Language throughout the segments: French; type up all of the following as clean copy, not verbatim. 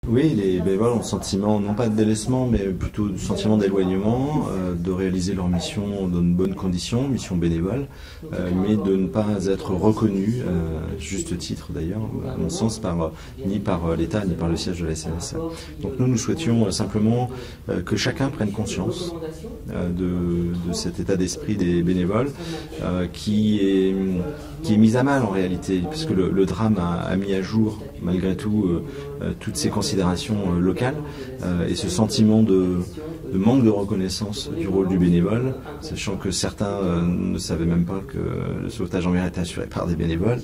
Oui, les bénévoles ont le sentiment, non pas de délaissement, mais plutôt du sentiment d'éloignement, de réaliser leur mission dans de bonnes conditions, mission bénévole, mais de ne pas être reconnus, juste titre d'ailleurs, à mon sens, ni par l'État, ni par le siège de la SNSM. Donc nous souhaitions simplement que chacun prenne conscience de cet état d'esprit des bénévoles, qui est mis à mal en réalité, puisque le drame a mis à jour, malgré tout, toutes ces considérations locales et ce sentiment de manque de reconnaissance du rôle du bénévole, sachant que certains ne savaient même pas que le sauvetage en mer était assuré par des bénévoles.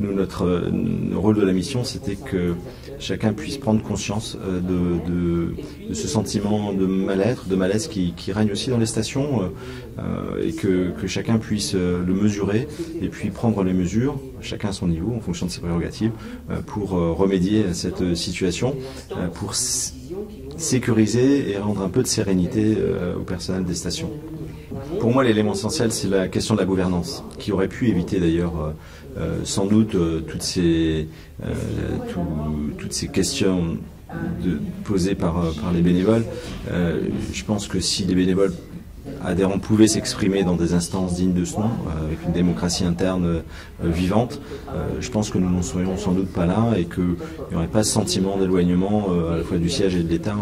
Notre rôle de la mission, c'était que chacun puisse prendre conscience de ce sentiment de mal-être, de malaise qui règne aussi dans les stations, et que chacun puisse le mesurer et puis prendre les mesures, chacun à son niveau, en fonction de ses prérogatives, pour remédier à cette situation, pour sécuriser et rendre un peu de sérénité au personnel des stations. Pour moi, l'élément essentiel, c'est la question de la gouvernance, qui aurait pu éviter d'ailleurs sans doute toutes ces questions posées par les bénévoles. Je pense que si les bénévoles adhérents pouvaient s'exprimer dans des instances dignes de ce nom, avec une démocratie interne vivante, je pense que nous n'en serions sans doute pas là et qu'il n'y aurait pas ce sentiment d'éloignement à la fois du siège et de l'État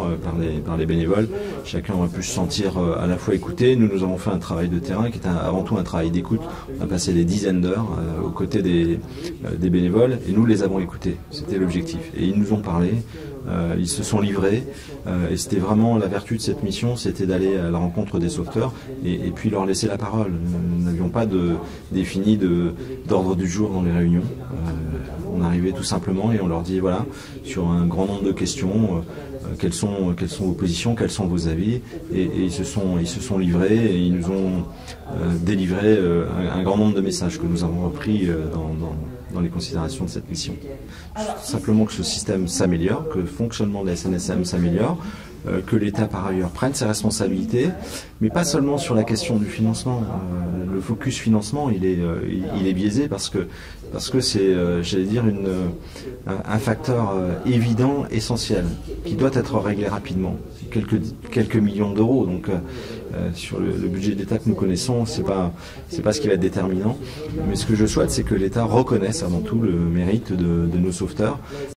par les bénévoles. Chacun aurait pu se sentir à la fois écouté. Nous avons fait un travail de terrain qui est avant tout un travail d'écoute. On a passé des dizaines d'heures aux côtés des bénévoles et nous les avons écoutés. C'était l'objectif. Et ils nous ont parlé. Ils se sont livrés et c'était vraiment la vertu de cette mission, c'était d'aller à la rencontre des sauveteurs et puis leur laisser la parole. Nous n'avions pas défini d'ordre du jour dans les réunions. On arrivait tout simplement et on leur dit voilà, sur un grand nombre de questions, quelles sont vos positions, quels sont vos avis, et ils se sont livrés et ils nous ont délivré un grand nombre de messages que nous avons repris dans les considérations de cette mission. Simplement que ce système s'améliore, que le fonctionnement de la SNSM s'améliore, que l'État par ailleurs prenne ses responsabilités, mais pas seulement sur la question du financement. Le focus financement, il est biaisé parce que c'est, j'allais dire, un facteur évident, essentiel, qui doit être réglé rapidement. Quelques millions d'euros, donc sur le budget de l'État que nous connaissons, c'est pas ce qui va être déterminant. Mais ce que je souhaite, c'est que l'État reconnaisse avant tout le mérite de nos sauveteurs.